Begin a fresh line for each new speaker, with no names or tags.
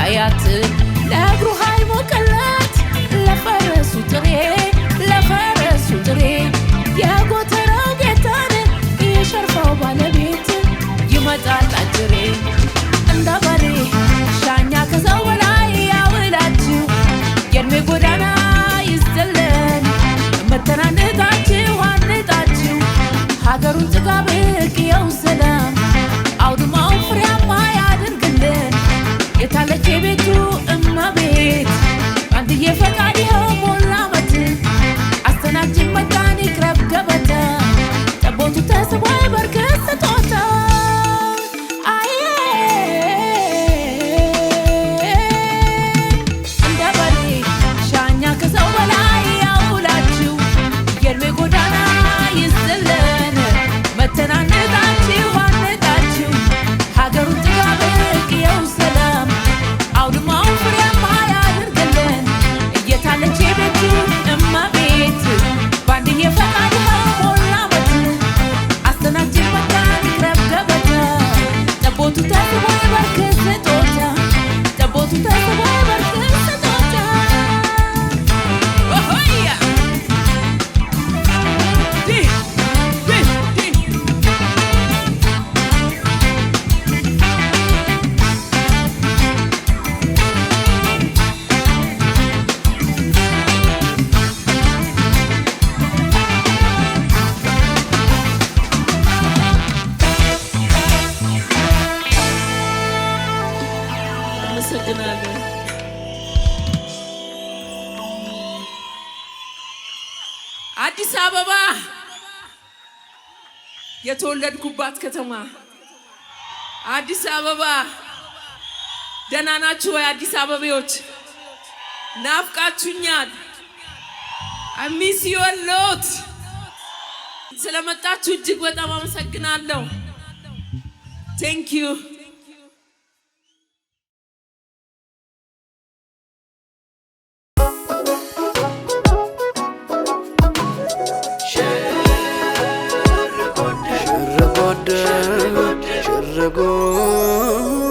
አያት ለእግሩ ኃይል ሞቀለት ለፈረሱ ጥሬ የጎተራው ጌታን የሸርፋው ባለቤት ይመጣል አጅሬ እንደ በሬ ሻኛ ከሰው በላይ ያውላችሁ የእድሜ ጎዳና ይስጥልን መተናነታችሁ አንጣችሁ ሀገሩን ጥጋብ ቅየው ሰላም አውድማውን ፍሬያማ ያድርግልን የታለች የቤቱ እመቤት አንድዬ ፈቃድ ይኸው ሞላ ዓመት አስተናግጅን መጣን ይቅረብ ገበታ ጠቦቱ ተስቦ በርከት ስጦታ እንደ በሬ ሻኛ ከሰው በላይ ያውላችሁ የእድሜ ጎዳና ይስጥልን መተናነታችሁ አንጣችሁ ሀገሩን ጥጋብ ቅየው ሰላም አውድማውን ፍሬያማ ያድርግልን እየታለች የቤቱ እመቤት ባንድዬ ፈቃድ ይኸው ሞላ ዓመት አስተናግጅን መጣን ይቅረብ ገበታ ጠቦቱ ተስቦ በርከት ስጦታ ጠቦቱ ተስቦ በርከት ስጦታ ኦሆያ አመሰግናለሁ። አዲስ አበባ የተወለድኩባት ከተማ አዲስ አበባ ደህና ናችሁ ወይ? አዲስ አበቤዎች ናፍቃችሁኛል። ሚስ ዩ አ ሎት ስለመጣችሁ እጅግ በጣም አመሰግናለሁ። ቴንክ ዩ
شرقود